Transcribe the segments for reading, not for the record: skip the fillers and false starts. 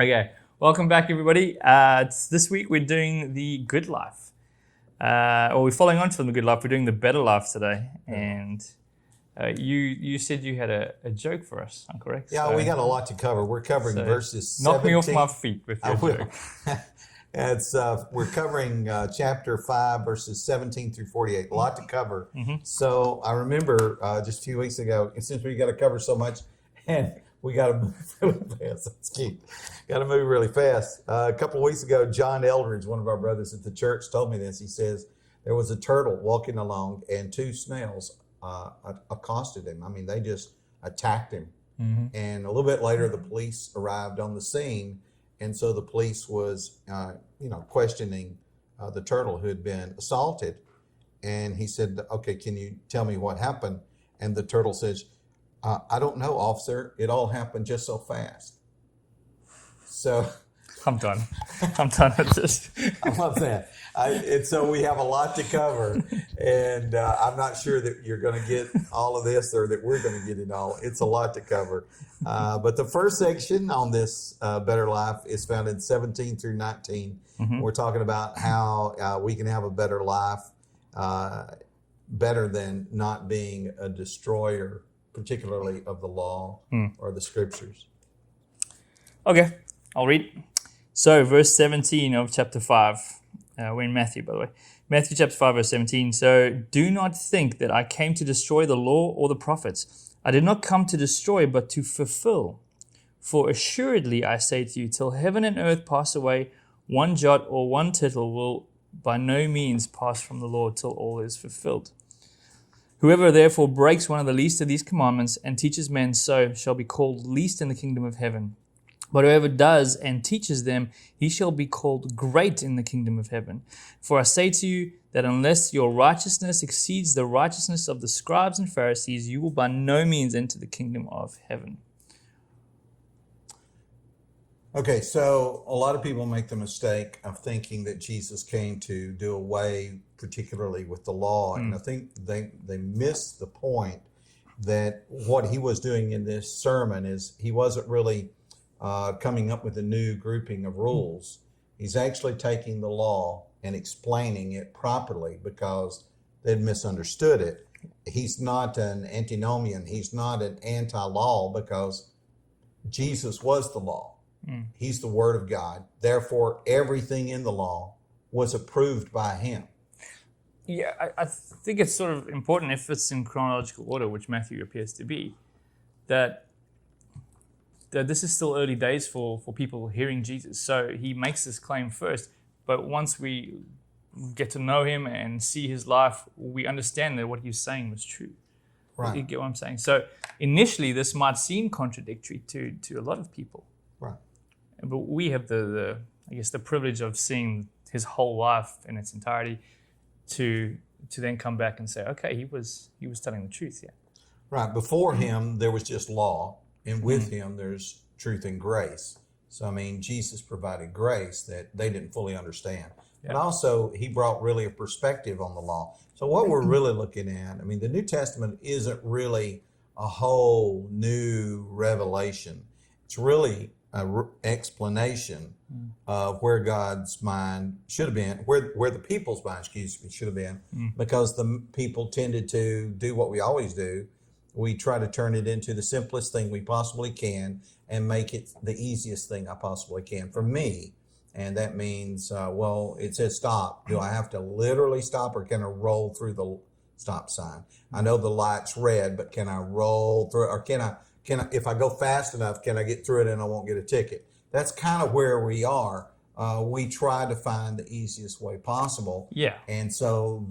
Okay, welcome back, everybody. This week we're doing the good life. Or we're following on from the good life. We're doing the better life today. And you said you had a joke for us, I'm correct? Yeah, we got a lot to cover. We're covering verses 17. Knock me off my feet with your joke. We're covering chapter 5, verses 17 through 48. A lot to cover. So I remember just a few weeks ago, since we got to cover so much, and we got to move really fast. That's cute. Got to move really fast. A couple of weeks ago, John Eldridge, one of our brothers at the church, told me this. He says there was a turtle walking along, and two snails accosted him. I mean, they just attacked him. And a little bit later, the police arrived on the scene. And so the police was, questioning the turtle who had been assaulted. And he said, okay, can you tell me what happened? And the turtle says, I don't know, officer. It all happened just so fast. So I'm done. I'm done with this. I love that. And so we have a lot to cover. And I'm not sure that you're going to get all of this or that we're going to get it all. It's a lot to cover. But the first section on this Better Life is found in 17 through 19. We're talking about how we can have a better life, better than not being a destroyer, particularly of the law or the scriptures. Okay, I'll read. So, verse 17 of chapter 5. We're in Matthew, by the way. Matthew chapter 5, verse 17. So, do not think that I came to destroy the law or the prophets. I did not come to destroy, but to fulfill. For assuredly I say to you, till heaven and earth pass away, one jot or one tittle will by no means pass from the law till all is fulfilled. Whoever therefore breaks one of the least of these commandments and teaches men so shall be called least in the kingdom of heaven. But whoever does and teaches them, he shall be called great in the kingdom of heaven. For I say to you that unless your righteousness exceeds the righteousness of the scribes and Pharisees, you will by no means enter the kingdom of heaven. Okay, so a lot of people make the mistake of thinking that Jesus came to do away particularly with the law. And I think they miss the point that what he was doing in this sermon is he wasn't really coming up with a new grouping of rules. He's actually taking the law and explaining it properly because they'd misunderstood it. He's not an antinomian. He's not an anti-law because Jesus was the law. He's the Word of God. Therefore, everything in the law was approved by him. Yeah, I think it's sort of important if it's in chronological order, which Matthew appears to be, that this is still early days for people hearing Jesus. So he makes this claim first, but once we get to know him and see his life, we understand that what he's saying was true. Right. You get what I'm saying? So initially, this might seem contradictory to a lot of people. Right. But we have the privilege of seeing his whole life in its entirety to then come back and say, okay, he was telling the truth, yeah. Right. Before him, there was just law. And with him, there's truth and grace. So, I mean, Jesus provided grace that they didn't fully understand. Yeah. But also, he brought really a perspective on the law. So what we're really looking at, I mean, the New Testament isn't really a whole new revelation. It's really an explanation of where God's mind should have been, where the people's mind, should have been, because the people tended to do what we always do. We try to turn it into the simplest thing we possibly can and make it the easiest thing I possibly can for me. And that means, it says stop. Do I have to literally stop or can I roll through the stop sign? I know the light's red, but can I roll through it? Or can I, if I go fast enough, can I get through it and I won't get a ticket? That's kind of where we are. We try to find the easiest way possible. Yeah. And so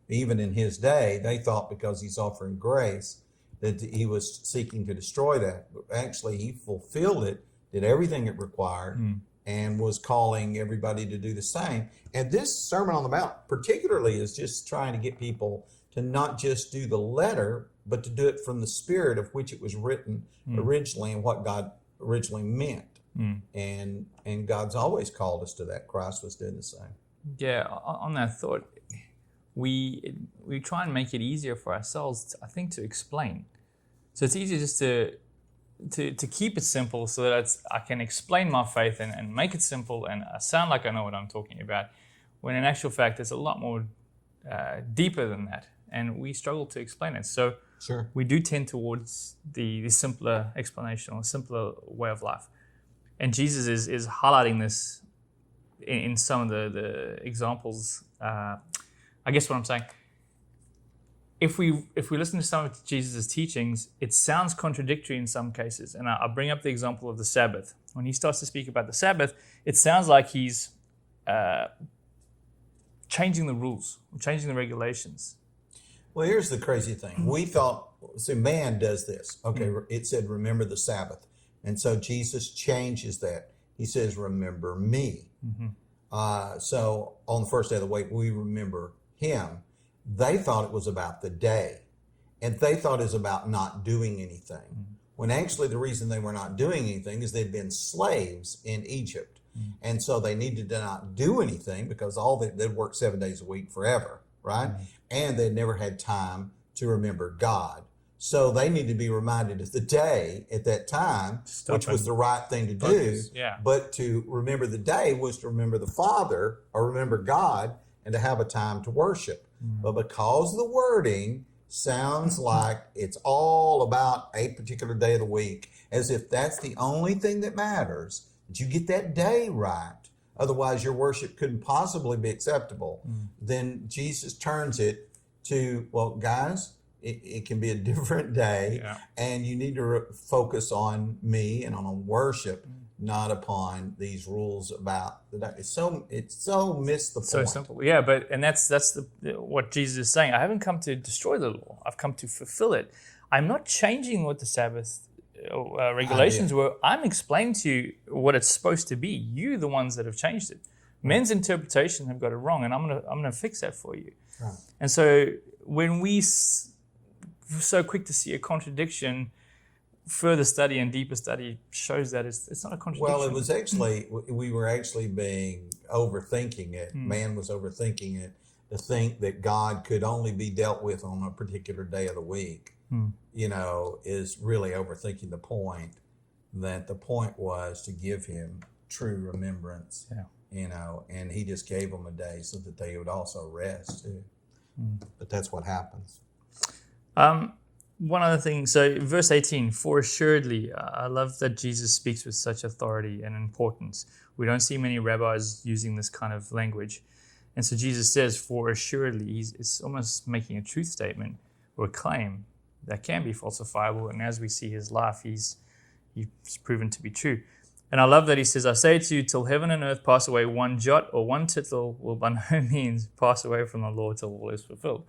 even in his day, they thought because he's offering grace, that he was seeking to destroy that. But actually, he fulfilled it, did everything it required, and was calling everybody to do the same. And this Sermon on the Mount particularly is just trying to get people to not just do the letter, but to do it from the spirit of which it was written originally and what God originally meant. And God's always called us to that. Christ was doing the same. Yeah, on that thought, we try and make it easier for ourselves, I think, to explain. So it's easier just to to keep it simple so that I can explain my faith and make it simple and sound like I know what I'm talking about, when in actual fact it's a lot more deeper than that, and we struggle to explain it. So Sure. we do tend towards the simpler explanation or simpler way of life. And Jesus is highlighting this in some of the examples. I guess what I'm saying, if we listen to some of Jesus' teachings, it sounds contradictory in some cases. And I'll bring up the example of the Sabbath. When he starts to speak about the Sabbath, it sounds like he's changing the rules, changing the regulations. Well, here's the crazy thing. We thought, see, man does this. Okay, it said, remember the Sabbath. And so Jesus changes that. He says, remember me. So on the first day of the week, we remember him. They thought it was about the day. And they thought it was about not doing anything. When actually the reason they were not doing anything is they'd been slaves in Egypt. And so they needed to not do anything because they'd work 7 days a week forever, right? And they'd never had time to remember God. So they needed to be reminded of the day at that time, which was the right thing to do. Yeah. But to remember the day was to remember the Father or remember God and to have a time to worship. But because the wording sounds like it's all about a particular day of the week, as if that's the only thing that matters, that you get that day right, otherwise your worship couldn't possibly be acceptable, then Jesus turns it to, well, guys, it can be a different day, and you need to focus on me and on worship, not upon these rules about the day. It's so missed the point. So simple, yeah. And that's what Jesus is saying. I haven't come to destroy the law. I've come to fulfill it. I'm not changing what the Sabbath regulations were. I'm explaining to you what it's supposed to be. You, the ones that have changed it. Men's interpretation have got it wrong, and I'm gonna fix that for you. Right. And so when we so quick to see a contradiction, further study and deeper study shows that it's not a contradiction. Well, it was actually, we were actually overthinking it. Man was overthinking it to think that God could only be dealt with on a particular day of the week, is really overthinking the point, that the point was to give him true remembrance, and he just gave them a day so that they would also rest too. But that's what happens. One other thing, so verse 18, for assuredly, I love that Jesus speaks with such authority and importance. We don't see many rabbis using this kind of language. And so Jesus says, for assuredly, it's almost making a truth statement or a claim that can be falsifiable. And as we see his life, he's proven to be true. And I love that he says, I say to you, till heaven and earth pass away, one jot or one tittle will by no means pass away from the law till all is fulfilled.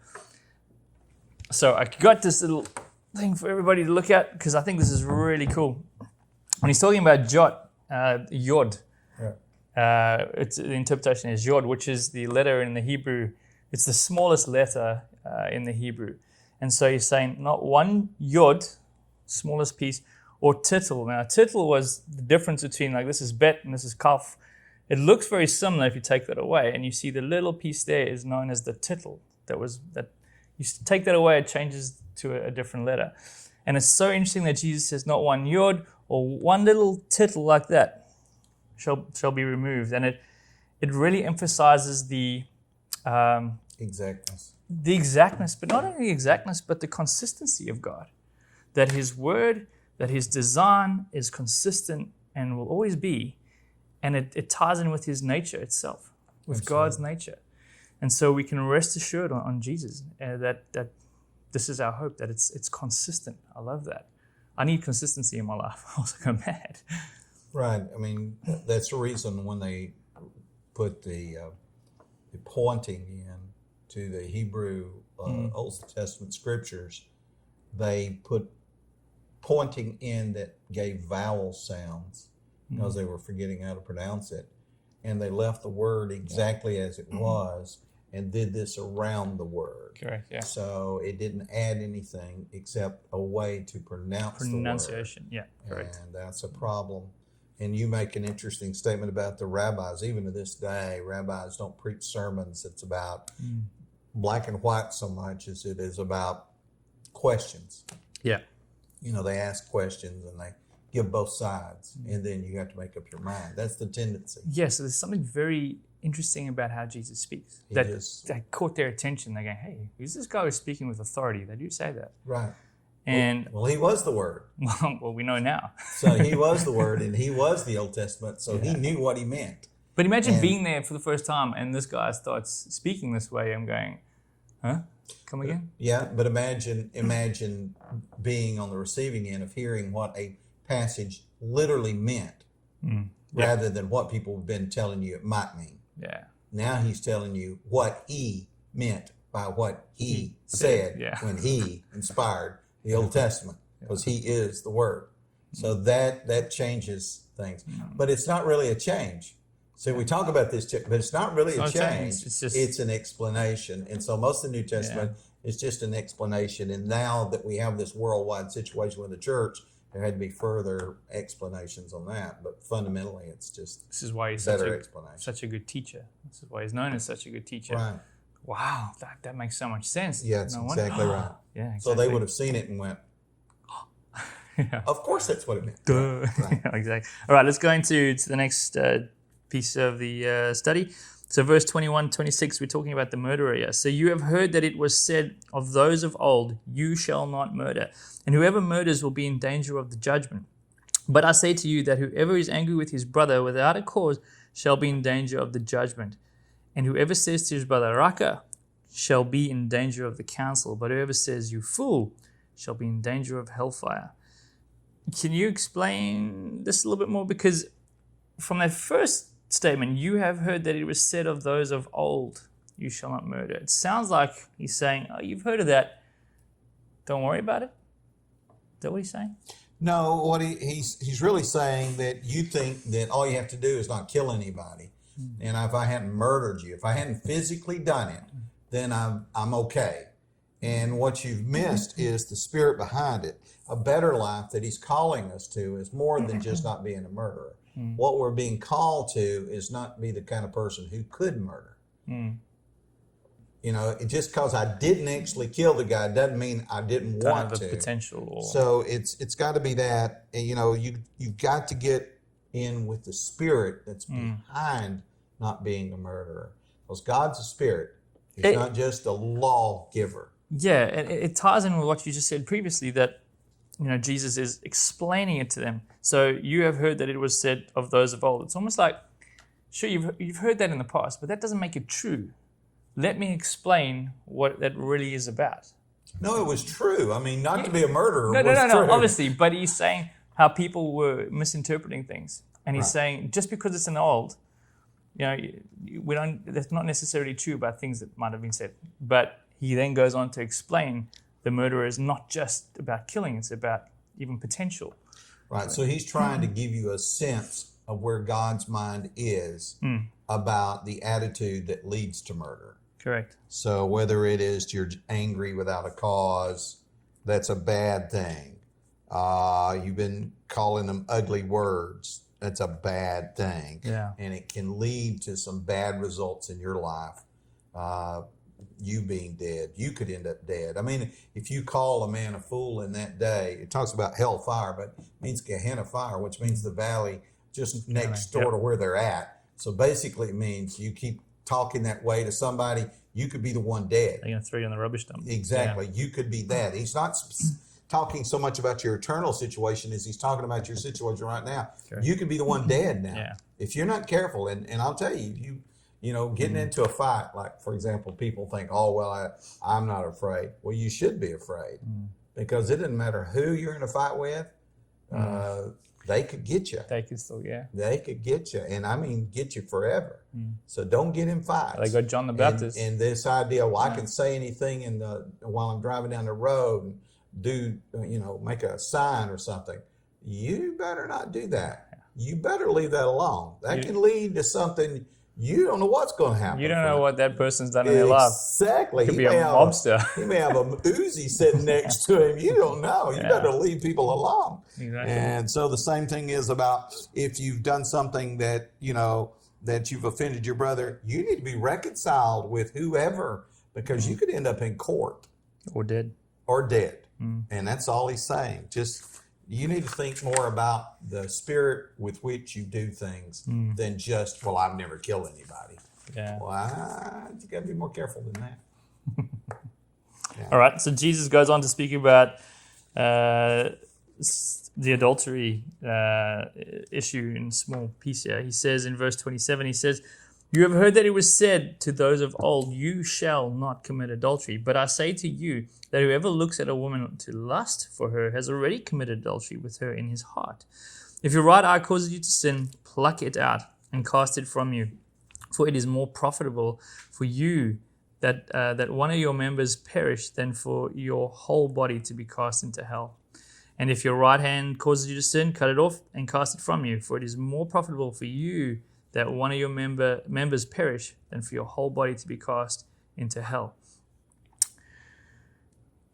So I got this little thing for everybody to look at because I think this is really cool. When he's talking about jot, Jord, the interpretation is Jord, which is the letter in the Hebrew. It's the smallest letter in the Hebrew. And so he's saying not one Jod, smallest piece, or tittle. Now, tittle was the difference between, like, this is bet and this is kaf. It looks very similar if you take that away, and you see the little piece there is known as the tittle. That you take that away, it changes to a different letter. And it's so interesting that Jesus says not one yod or one little tittle like that shall be removed. And it really emphasizes the Exactness. The exactness, but not only the exactness, but the consistency of God. That his word, that his design is consistent and will always be. And it ties in with his nature itself, with Absolutely. God's nature. And so we can rest assured on Jesus that this is our hope, that it's consistent. I love that. I need consistency in my life. I was go mad. Right. I mean, that's the reason when they put the pointing in to the Hebrew Old Testament scriptures, they put pointing in that gave vowel sounds because they were forgetting how to pronounce it. And they left the word exactly as it was and did this around the word. Correct, yeah. So it didn't add anything except a way to pronounce the word. Pronunciation, yeah, correct. And that's a problem. And you make an interesting statement about the rabbis. Even to this day, rabbis don't preach sermons. It's about black and white so much as it is about questions. Yeah. You know, they ask questions and give both sides, and then you have to make up your mind. That's the tendency. Yeah, so there's something very interesting about how Jesus speaks that caught their attention. They're going, hey, who's this guy who's speaking with authority? They do say that. Right. And well, he was the Word. Well, we know now. So he was the Word, and he was the Old Testament, so he knew what he meant. But imagine being there for the first time, and this guy starts speaking this way. I'm going, huh? Come again? Yeah, but imagine being on the receiving end of hearing what a passage literally meant, rather than what people have been telling you it might mean. Yeah. Now he's telling you what he meant by what he said when he inspired the Old Testament, because he is the Word. So that changes things. But it's not really a change. So we talk about this, but it's not really a change. It's an explanation. And so most of the New Testament is just an explanation. And now that we have this worldwide situation with the church, there had to be further explanations on that. But fundamentally, it's just this is why he's such a good teacher. This is why he's known as such a good teacher. Right. Wow, that makes so much sense. Yeah, it's exactly right. Yeah, exactly. So they would have seen it and went, of course that's what it meant. Duh. Right. Exactly. All right, let's go into the next piece of the study. So verse 21, 26, we're talking about the murderer here. So you have heard that it was said of those of old, you shall not murder. And whoever murders will be in danger of the judgment. But I say to you that whoever is angry with his brother without a cause shall be in danger of the judgment. And whoever says to his brother, Raka, shall be in danger of the council. But whoever says, you fool, shall be in danger of hellfire. Can you explain this a little bit more? Because from that first statement, you have heard that it was said of those of old, you shall not murder. It sounds like he's saying, oh, you've heard of that. Don't worry about it. Is that what he's saying? No, what he's really saying that you think that all you have to do is not kill anybody. And if I hadn't murdered you, if I hadn't physically done it, then I'm okay. And what you've missed is the spirit behind it. A better life that he's calling us to is more than just not being a murderer. What we're being called to is not be the kind of person who could murder. You know, just because I didn't actually kill the guy doesn't mean I didn't want to. Potential. So it's got to be that. And, you know, you've got to get in with the spirit that's behind not being a murderer. Because God's a spirit. He's not just a lawgiver. Yeah, it ties in with what you just said previously, that, you know, Jesus is explaining it to them. So you have heard that it was said of those of old. It's almost like, sure, you've heard that in the past, but that doesn't make it true. Let me explain what that really is about. No, it was true. I mean, not to be a murderer No, was true. obviously. But he's saying how people were misinterpreting things. And he's saying, just because it's in the old, you know, that's not necessarily true about things that might have been said. But he then goes on to explain the murderer is not just about killing, it's about even potential. Right. So he's trying to give you a sense of where God's mind is about the attitude that leads to murder. Correct. So whether it is you're angry without a cause, that's a bad thing. You've been calling them ugly words. That's a bad thing. Yeah. And it can lead to some bad results in your life. You being dead, you could end up dead. I mean, if you call a man a fool in that day, it talks about hellfire, but it means Gehenna fire, which means the valley just next door to where they're at. So basically it means you keep talking that way to somebody, you could be the one dead. They're going to throw you in the rubbish dump. Exactly. Yeah. You could be that. He's not talking so much about your eternal situation as he's talking about your situation right now. Correct. You could be the one dead now. Yeah. If you're not careful, and I'll tell you, you know, getting into a fight, like, for example, people think, oh, well, I'm not afraid. Well, you should be afraid because it doesn't matter who you're in a fight with. They could get you. They could still, They could get you, and I mean get you forever. So don't get in fights. They got John the Baptist. And this idea, well, I can say anything while I'm driving down the road and do, you know, make a sign or something. You better not do that. You better leave that alone. That can lead to something. You don't know what's going to happen. You don't know what that person's done in their life. Exactly. He could be a mobster. He may have a Uzi sitting next to him. You don't know. You better leave people alone. Exactly. And so the same thing is about if you've done something that, you know, that you've offended your brother, you need to be reconciled with whoever, because you could end up in court. Or dead. And that's all he's saying. Just You need to think more about the spirit with which you do things than just, well, I've never killed anybody. Yeah. Well, you got to be more careful than that. Yeah. All right. So Jesus goes on to speak about the adultery issue in small piece here. He says in verse 27, he says, "You have heard that it was said to those of old, 'You shall not commit adultery.' But I say to you that whoever looks at a woman to lust for her has already committed adultery with her in his heart. If your right eye causes you to sin, pluck it out and cast it from you. For it is more profitable for you that one of your members perish than for your whole body to be cast into hell. And if your right hand causes you to sin, cut it off and cast it from you. For it is more profitable for you that one of your members perish than for your whole body to be cast into hell."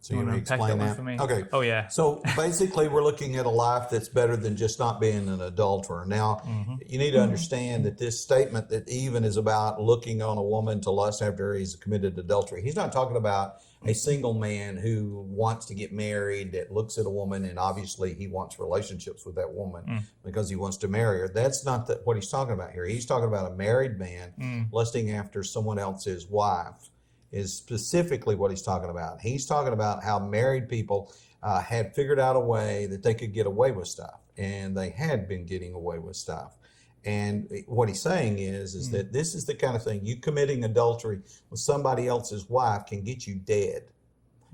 So you want to explain that? For me? Okay. Oh, yeah. So basically, we're looking at a life that's better than just not being an adulterer. Now, you need to understand that this statement that even is about looking on a woman to lust after he's committed adultery. He's not talking about a single man who wants to get married, that looks at a woman, and obviously he wants relationships with that woman because he wants to marry her. That's not what he's talking about here. He's talking about a married man lusting after someone else's wife. Is specifically what he's talking about. He's talking about how married people had figured out a way that they could get away with stuff, and they had been getting away with stuff. And what he's saying is that this is the kind of thing, you committing adultery with somebody else's wife can get you dead.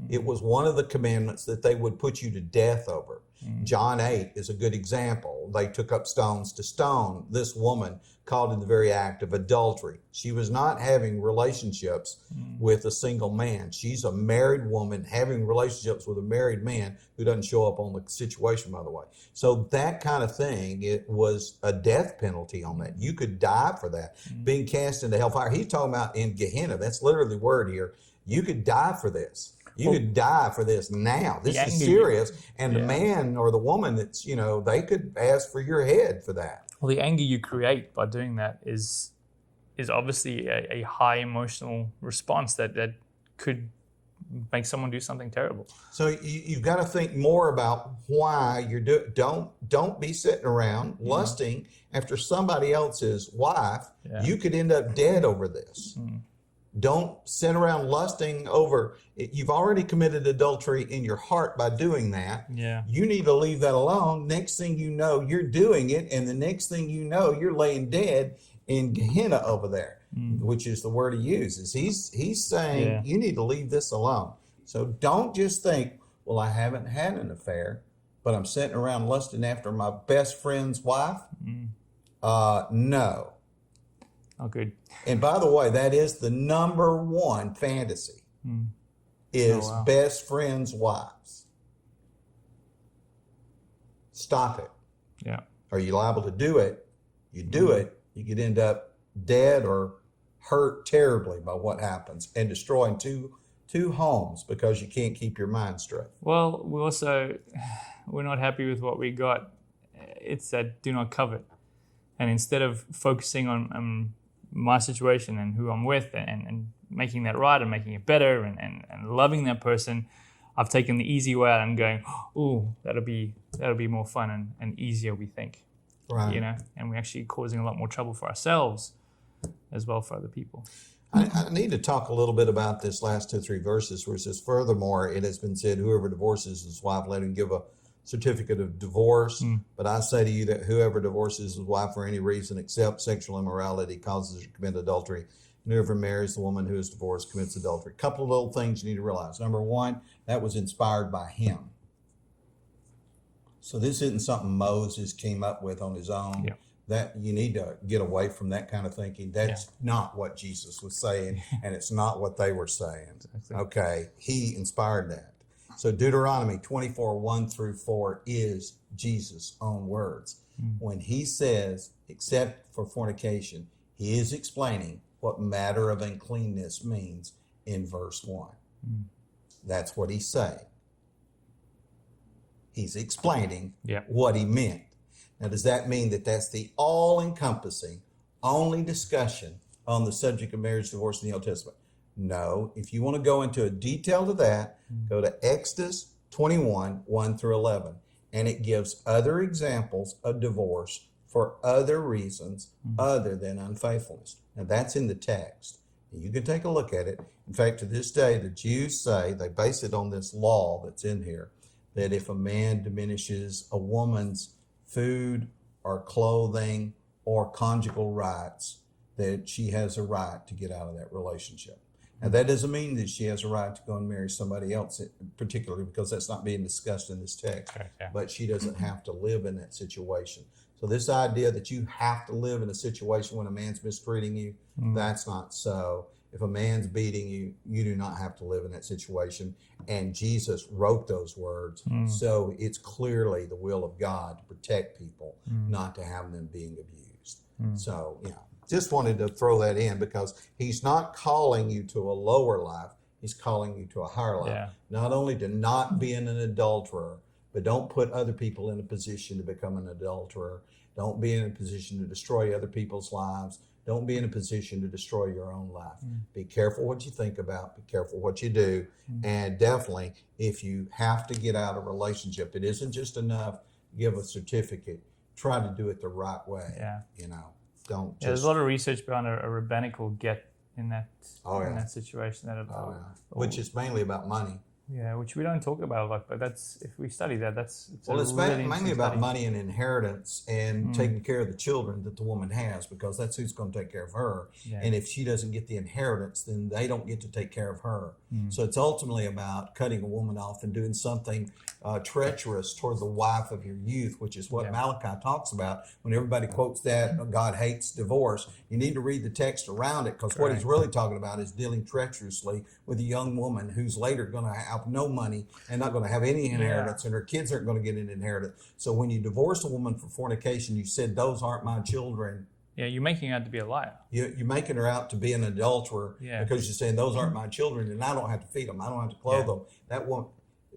It was one of the commandments that they would put you to death over. John 8 is a good example. They took up stones to stone this woman caught in the very act of adultery. She was not having relationships with a single man. She's a married woman having relationships with a married man who doesn't show up on the situation, by the way. So that kind of thing, it was a death penalty on that. You could die for that, being cast into hellfire. He's talking about in Gehenna. That's literally the word here. You could die for this. You could die for this now. This is serious. And the man or the woman that's, they could ask for your head for that. Well, the anger you create by doing that is obviously a high emotional response that could make someone do something terrible. So you've got to think more about why you're don't be sitting around lusting after somebody else's wife. Yeah. You could end up dead over this. Don't sit around lusting over it. You've already committed adultery in your heart by doing that. Yeah. You need to leave that alone. Next thing you know, you're doing it. And the next thing you know, you're laying dead in Gehenna over there, which is the word he uses. He's saying you need to leave this alone. So don't just think, well, I haven't had an affair, but I'm sitting around lusting after my best friend's wife. No. Oh, good. And by the way, that is the number one fantasy is best friends' wives. Stop it. Yeah. Are you liable to do it? You do it, you could end up dead or hurt terribly by what happens and destroying two homes because you can't keep your mind straight. Well, we're not happy with what we got. It's that do not covet. And instead of focusing on my situation and who I'm with and making that right and making it better and loving that person, I've taken the easy way out and going, oh, that'll be more fun and easier, we think. Right. And we're actually causing a lot more trouble for ourselves as well for other people. I need to talk a little bit about this last 2 or 3 verses where it says, furthermore, it has been said, whoever divorces his wife, let him give a certificate of divorce. But I say to you that whoever divorces his wife for any reason except sexual immorality causes her to commit adultery. And whoever marries the woman who is divorced commits adultery. A couple of little things you need to realize. Number one, that was inspired by him. So this isn't something Moses came up with on his own. Yeah. That you need to get away from that kind of thinking. That's not what Jesus was saying, and it's not what they were saying. Exactly. Okay, he inspired that. So Deuteronomy 24, 1-4 is Jesus' own words. When he says, except for fornication, he is explaining what matter of uncleanness means in verse 1. That's what he's saying. He's explaining what he meant. Now, does that mean that that's the all-encompassing, only discussion on the subject of marriage, divorce in the Old Testament? No. If you want to go into a detail to that, go to Exodus 21, 1-11. and it gives other examples of divorce for other reasons other than unfaithfulness. Now that's in the text. You can take a look at it. In fact, to this day, the Jews say, they base it on this law that's in here, that if a man diminishes a woman's food or clothing or conjugal rights, that she has a right to get out of that relationship. Now, that doesn't mean that she has a right to go and marry somebody else, particularly because that's not being discussed in this text. Okay, yeah. But she doesn't have to live in that situation. So this idea that you have to live in a situation when a man's mistreating you, that's not so. If a man's beating you, you do not have to live in that situation. And Jesus wrote those words. So it's clearly the will of God to protect people, not to have them being abused. So, just wanted to throw that in because he's not calling you to a lower life. He's calling you to a higher life. Yeah. Not only to not be an adulterer, but don't put other people in a position to become an adulterer. Don't be in a position to destroy other people's lives. Don't be in a position to destroy your own life. Be careful what you think about. Be careful what you do. And definitely, if you have to get out of a relationship, it isn't just enough to give a certificate. Try to do it the right way. Yeah. Don't just... There's a lot of research behind a rabbinical get in that in that situation. Which is mainly about money. Yeah, which we don't talk about a lot, but that's, if we study that, it's really mainly about money and inheritance and taking care of the children that the woman has, because that's who's going to take care of her. Yeah. And if she doesn't get the inheritance, then they don't get to take care of her. So it's ultimately about cutting a woman off and doing something treacherous toward the wife of your youth, which is what Malachi talks about. When everybody quotes that, God hates divorce, you need to read the text around it, because what he's really talking about is dealing treacherously with a young woman who's later going to have no money and not going to have any inheritance, and her kids aren't going to get an inheritance. So when you divorce a woman for fornication, you said, those aren't my children. Yeah, you're making her out to be a liar. You're making her out to be an adulterer because you're saying those aren't my children and I don't have to feed them. I don't have to clothe them. That won't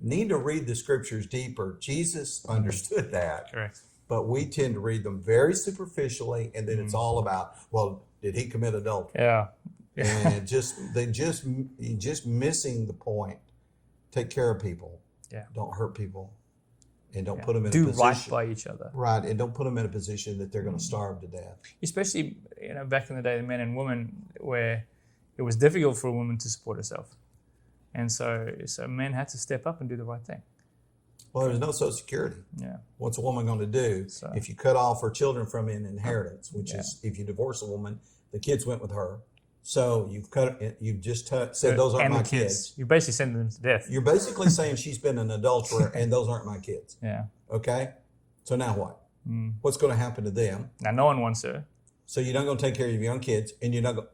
need to read the scriptures deeper. Jesus understood that. Correct. But we tend to read them very superficially, and then it's all about, well, did he commit adultery? Yeah. And just missing the point. Take care of people. Yeah. Don't hurt people. And don't put them in a position. position. Do right by each other. Right. And don't put them in a position that they're going to starve to death. Especially, back in the day, the men and women, where it was difficult for a woman to support herself. And so men had to step up and do the right thing. Well, there's no Social Security. Yeah. What's a woman going to do if you cut off her children from an inheritance, which is, if you divorce a woman, the kids went with her. So you've just said those aren't my kids. You basically send them to death. You're basically saying she's been an adulterer and those aren't my kids. Yeah. Okay? So now what? What's going to happen to them? Now no one wants her. So you're not going to take care of your young kids, and you're not going,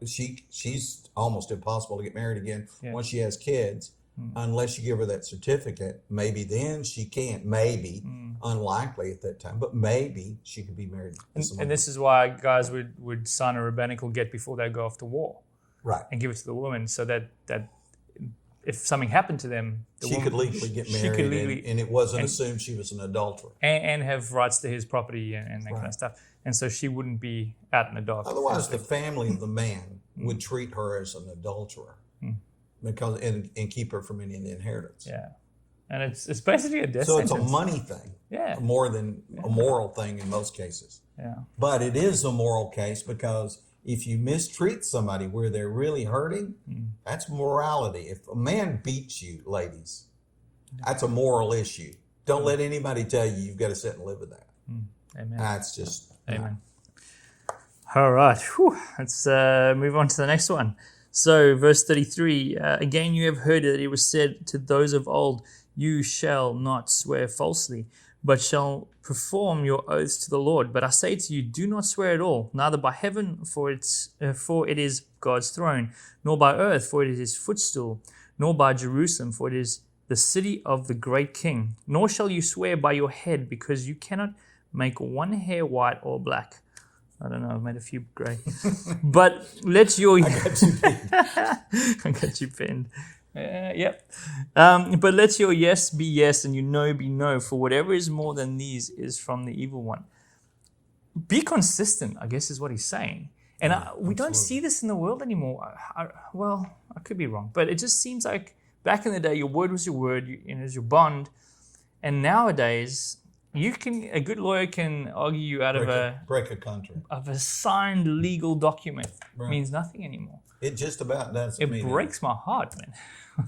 she's almost impossible to get married again once she has kids, unless you give her that certificate. Maybe then she can't. Maybe. Unlikely at that time, but maybe she could be married. And this is why guys would sign a rabbinical get before they go off to war. Right. And give it to the woman, so that if something happened to them, she could legally get married, and it wasn't assumed she was an adulterer. And have rights to his property and that kind of stuff. And so she wouldn't be out in the dark. Otherwise, the family of the man would treat her as an adulterer because and keep her from any inheritance. Yeah. And it's basically a death sentence. So it's a money thing, more than a moral thing in most cases. Yeah. But it is a moral case, because if you mistreat somebody where they're really hurting, that's morality. If a man beats you, ladies, that's a moral issue. Don't let anybody tell you you've got to sit and live with that. Amen. That's just... Amen. All right. Whew. Let's move on to the next one. So verse 33, again you have heard that it was said to those of old, you shall not swear falsely, but shall perform your oaths to the Lord. But I say to you, do not swear at all, neither by heaven, for it is God's throne, nor by earth, for it is his footstool, nor by Jerusalem, for it is the city of the great king. Nor shall you swear by your head, because you cannot make one hair white or black. I don't know, I've made a few grey. But let your... I got you pinned. I got you pinned. Yep. But let your yes be yes and your no be no, for whatever is more than these is from the evil one. Be consistent, I guess is what he's saying. And we don't see this in the world anymore. I could be wrong, but it just seems like back in the day, your word was your word, it was your bond. And nowadays, A good lawyer can argue you out of break a contract. Of a signed legal document. Right. Means nothing anymore. It just about does. It breaks my heart, man.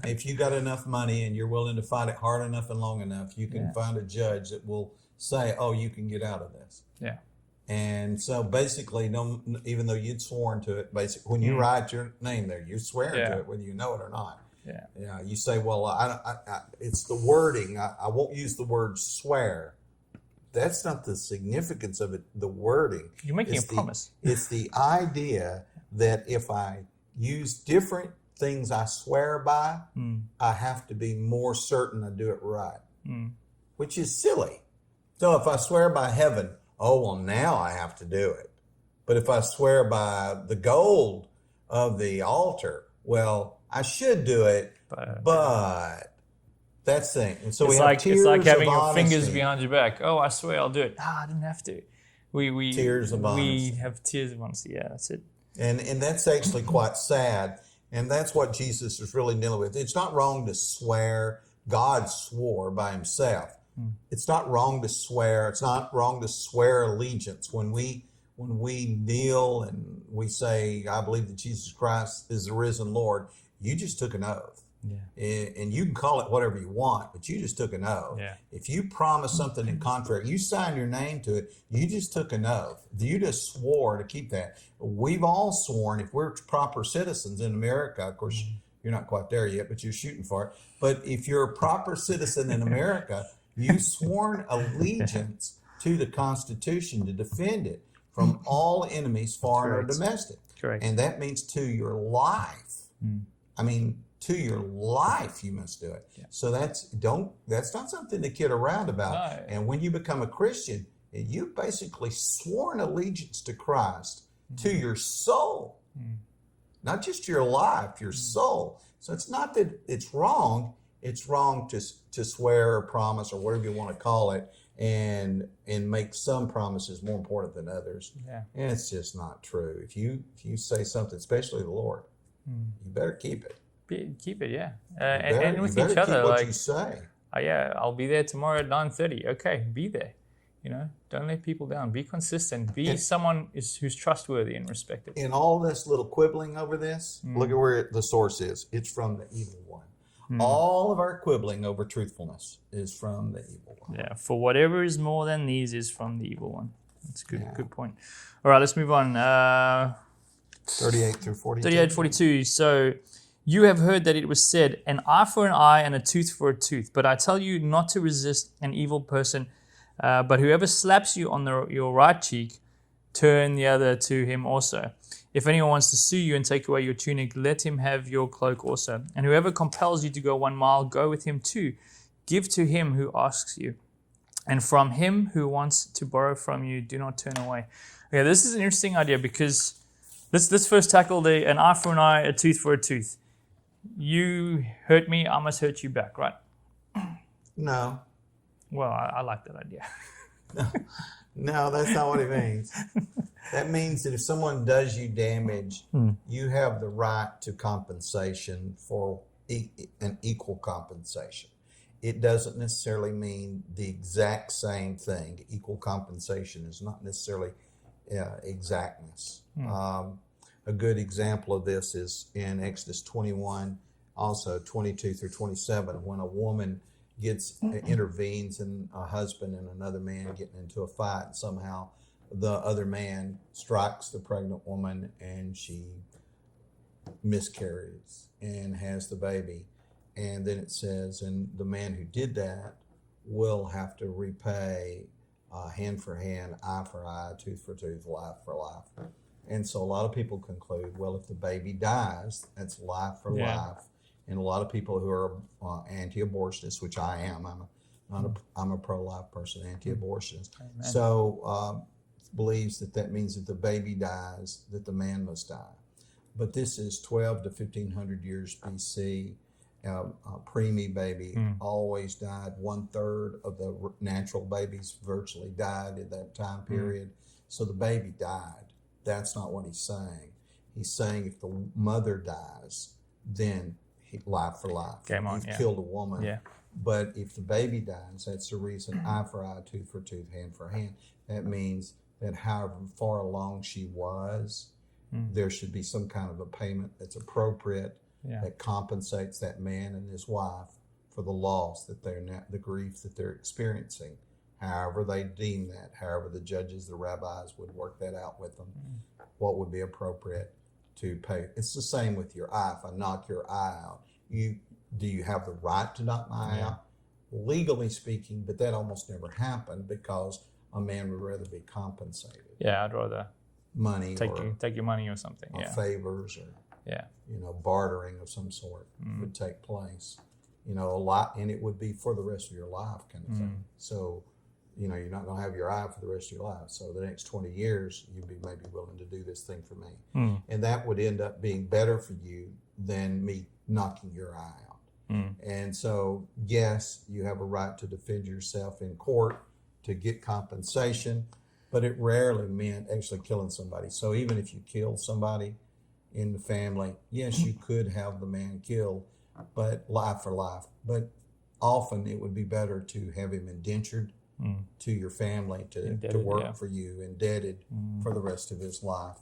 If you got enough money and you're willing to fight it hard enough and long enough, you can find a judge that will say, "Oh, you can get out of this." Yeah. And so basically, no, even though you'd sworn to it, basically when you write your name there, you're swearing to it whether you know it or not. Yeah. Yeah. You say, "Well, it's the wording. I won't use the word swear." That's not the significance of it. The wording. You're making a promise. It's the idea that if I use different things I swear by, I have to be more certain I do it right, which is silly. So if I swear by heaven, oh, well, now I have to do it. But if I swear by the gold of the altar, well, I should do it, but that's the thing. And so it's like having your fingers behind your back. Oh, I swear I'll do it. I didn't have to. We tears of honesty. We have tears of honesty. Yeah, that's it. And that's actually quite sad. And that's what Jesus is really dealing with. It's not wrong to swear. God swore by himself. It's not wrong to swear. It's not wrong to swear allegiance. When we kneel and we say, I believe that Jesus Christ is the risen Lord, you just took an oath. Yeah. And you can call it whatever you want, but you just took an oath. Yeah. If you promise something in contract, you signed your name to it, you just took an oath. You just swore to keep that. We've all sworn, if we're proper citizens in America, of course, you're not quite there yet, but you're shooting for it. But if you're a proper citizen in America, you've sworn allegiance to the Constitution to defend it from all enemies, foreign or domestic. Correct. And that means to your life. I mean, to your life, you must do it. Yeah. So that's not something to kid around about. No. And when you become a Christian, you've basically sworn allegiance to Christ to your soul, not just your life, your soul. So it's not that it's wrong. It's wrong to swear or promise or whatever you want to call it, and make some promises more important than others. Yeah. And it's just not true. If you say something, especially the Lord, you better keep it. Keep it, yeah. And with each other, keep what you say. I'll be there tomorrow at 9:30. Okay, be there. Don't let people down. Be consistent. Be someone who's trustworthy and respected. In all this little quibbling over this, look at where the source is. It's from the evil one. All of our quibbling over truthfulness is from the evil one. Yeah, for whatever is more than these is from the evil one. That's good. Yeah. Good point. All right, let's move on. 38 through 42. 38, 42. So you have heard that it was said, an eye for an eye and a tooth for a tooth. But I tell you not to resist an evil person. But whoever slaps you on your right cheek, turn the other to him also. If anyone wants to sue you and take away your tunic, let him have your cloak also. And whoever compels you to go 1 mile, go with him too. Give to him who asks you. And from him who wants to borrow from you, do not turn away. Okay, this is an interesting idea because let's first tackle an eye for an eye, a tooth for a tooth. You hurt me, I must hurt you back, right? No. Well, I like that idea. No, that's not what it means. That means that if someone does you damage, you have the right to compensation for an equal compensation. It doesn't necessarily mean the exact same thing. Equal compensation is not necessarily exactness. A good example of this is in Exodus 21, also 22 through 27, when a woman intervenes in a husband and another man getting into a fight, and somehow the other man strikes the pregnant woman and she miscarries and has the baby. And then it says, and the man who did that will have to repay hand for hand, eye for eye, tooth for tooth, life for life. And so a lot of people conclude, well, if the baby dies, that's life for life. And a lot of people who are anti-abortionists, which I am, I'm a pro-life person, anti-abortionist. Amen. So believes that means that the baby dies, that the man must die. But this is 12 to 1500 years BC. A preemie baby always died. 1/3 of the natural babies virtually died at that time period. So the baby died. That's not what he's saying. He's saying if the mother dies, then life for life. Game on, You've killed a woman. Yeah. But if the baby dies, that's the reason eye for eye, tooth for tooth, hand for hand. That means that however far along she was, there should be some kind of a payment that's appropriate that compensates that man and his wife for the loss that they're now, the grief that they're experiencing. However they deem that, however the judges, the rabbis would work that out with them, what would be appropriate to pay. It's the same with your eye. If I knock your eye out, do you have the right to knock my eye out? Legally speaking, but that almost never happened because a man would rather be compensated. Yeah, I'd rather money take your money or something. Or favors or bartering of some sort would take place. A lot, and it would be for the rest of your life kind of thing. So, you're not going to have your eye for the rest of your life. So the next 20 years, you'd be maybe willing to do this thing for me. And that would end up being better for you than me knocking your eye out. And so, yes, you have a right to defend yourself in court to get compensation, but it rarely meant actually killing somebody. So even if you kill somebody in the family, yes, you could have the man killed, but life for life. But often it would be better to have him indentured to your family to work for you, indebted for the rest of his life.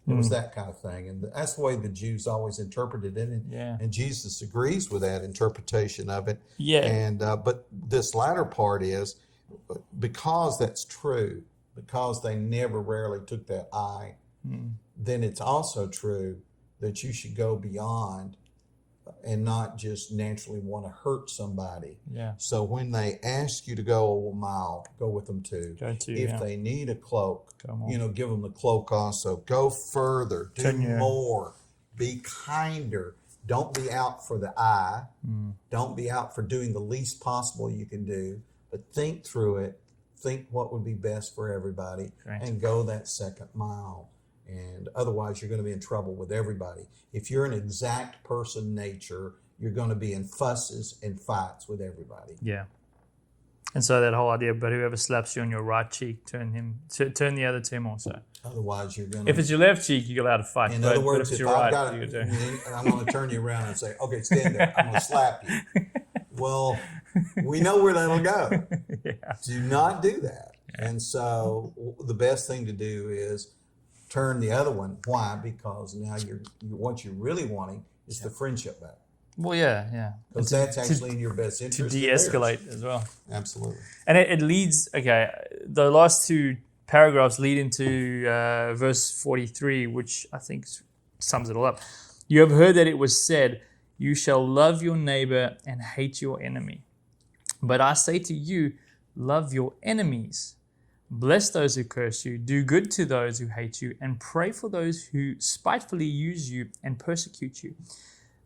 It was that kind of thing. And that's the way the Jews always interpreted it. And Jesus agrees with that interpretation of it. Yeah. And but this latter part is, because that's true, because they never rarely took that eye, then it's also true that you should go beyond and not just naturally want to hurt somebody. Yeah. So when they ask you to go a mile, go with them too. If they need a cloak, give them the cloak also. Go further, do more, be kinder. Don't be out for the eye. Don't be out for doing the least possible you can do, but think through it. Think what would be best for everybody and go that second mile. And otherwise, you're going to be in trouble with everybody. If you're an exact person nature, you're going to be in fusses and fights with everybody. Yeah. And so that whole idea, but whoever slaps you on your right cheek, turn the other to him also. Otherwise, you're going to... If it's your left cheek, you're allowed to fight. In other words, if I've right, got it, and I'm going to turn you around and say, okay, stand there. I'm going to slap you. Well, we know where that'll go. Do not do that. And so the best thing to do is turn the other one. Why? Because now what you're really wanting is the friendship back. Well, yeah. Because that's actually in your best interest. To de-escalate as well. Absolutely. And it leads, the last two paragraphs lead into verse 43, which I think sums it all up. You have heard that it was said, you shall love your neighbor and hate your enemy. But I say to you, love your enemies. Bless those who curse you, do good to those who hate you, and pray for those who spitefully use you and persecute you,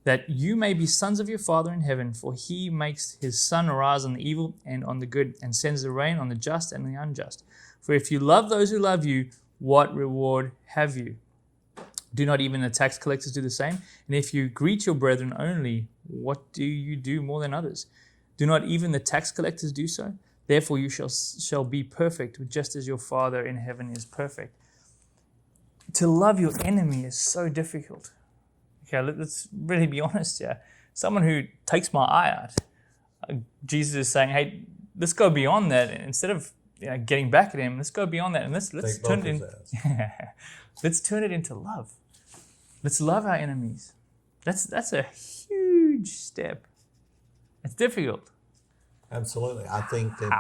that you may be sons of your Father in heaven, for he makes his sun rise on the evil and on the good, and sends the rain on the just and the unjust. For if you love those who love you, what reward have you? Do not even the tax collectors do the same? And if you greet your brethren only, what do you do more than others? Do not even the tax collectors do so? Therefore you shall be perfect, just as your Father in heaven is perfect. To love your enemy is so difficult. Okay, let's really be honest here. Someone who takes my eye out, Jesus is saying, hey, let's go beyond that. Instead of getting back at him, let's go beyond that and let's turn it let's turn it into love. Let's love our enemies. That's a huge step. It's difficult. Absolutely. I think that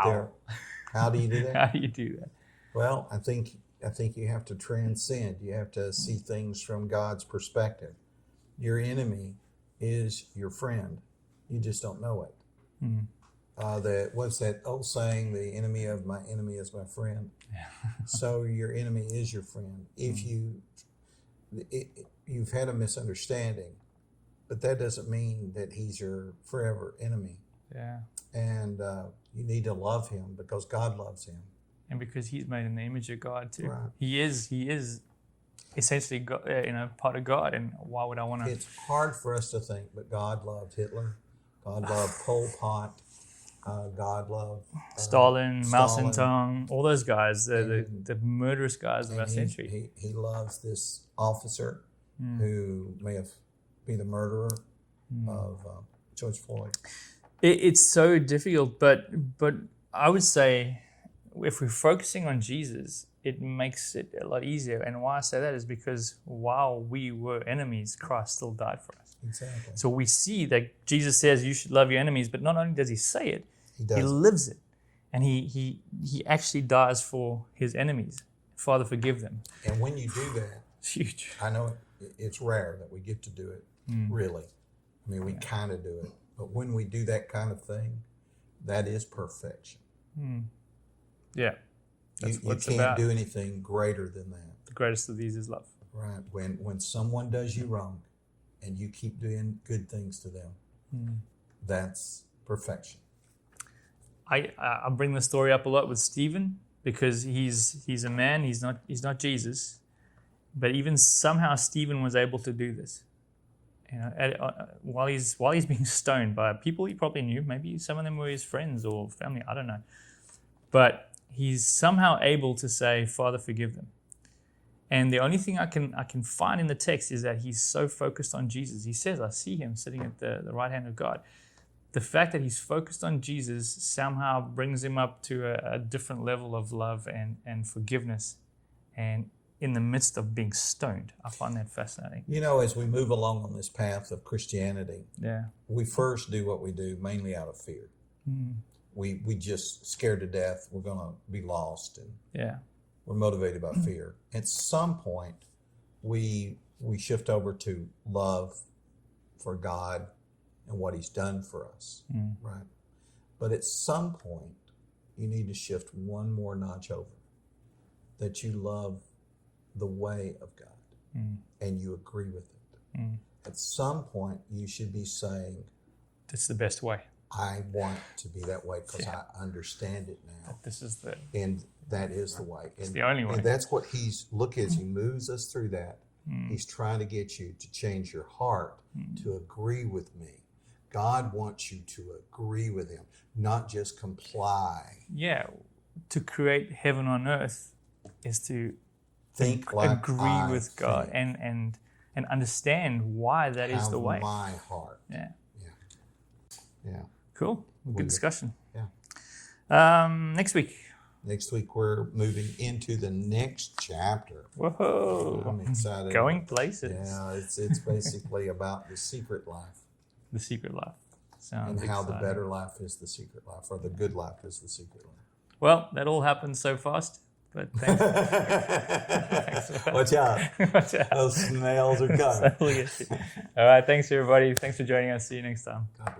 how do you do that? How do you do that? Well, I think you have to transcend. You have to see things from God's perspective. Your enemy is your friend. You just don't know it. What's that old saying? The enemy of my enemy is my friend. So your enemy is your friend. If you've had a misunderstanding, but that doesn't mean that he's your forever enemy. Yeah. And you need to love him because God loves him. And because he's made in the image of God too. Right. He is essentially God, part of God. And why would I want to? It's hard for us to think, but God loved Hitler. God loved Pol Pot. God loved Stalin, Mao Zedong, all those guys, the murderous guys of our century. He loves this officer who may have been the murderer of George Floyd. It's so difficult, but I would say if we're focusing on Jesus, it makes it a lot easier. And why I say that is because while we were enemies, Christ still died for us. Exactly. So we see that Jesus says you should love your enemies, but not only does he say it, he does. lives it. And he actually dies for his enemies. Father, forgive them. And when you do that, It's huge. I know it's rare that we get to do it, really. I mean, we kind of do it. But when we do that kind of thing, that is perfection. Yeah. That's You what it's can't about. do anything greater than that. The greatest of these is love. Right. When someone does you wrong and you keep doing good things to them, that's perfection. I bring the story up a lot with Stephen because he's a man, he's not Jesus, but even somehow Stephen was able to do this. You know, while he's being stoned by people he probably knew, maybe some of them were his friends or family, I don't know, but he's somehow able to say, Father, forgive them. And the only thing I can find in the text is that he's so focused on Jesus. He says, I see him sitting at the right hand of God. The fact that he's focused on Jesus somehow brings him up to a different level of love and forgiveness, and in the midst of being stoned. I find that fascinating. You know, as we move along on this path of Christianity, we first do what we do mainly out of fear. We just scared to death. We're going to be lost, and we're motivated by fear. At some point, we shift over to love for God and what he's done for us, right? But at some point, you need to shift one more notch over, that you love the way of God and you agree with it. At some point, you should be saying, That's the best way. I want to be that way because I understand it now. This is And that is the way. It's the only way. And that's what look as he moves us through that. He's trying to get you to change your heart to agree with me. God wants you to agree with him, not just comply. Yeah, to create heaven on earth is to Think like agree I with God think. and understand why that is Have the way. my heart. Yeah. Cool. Good discussion. Yeah. Next week. Next week we're moving into the next chapter. Whoa! I'm excited. Going places. Yeah, it's basically about the secret life. The secret life. Sounds And how exciting. the better life is the secret life, or the good life is the secret life. Well, that all happened so fast, but thanks. Watch out. Watch out. Those snails are coming. All right. Thanks, everybody. Thanks for joining us. See you next time. God bless.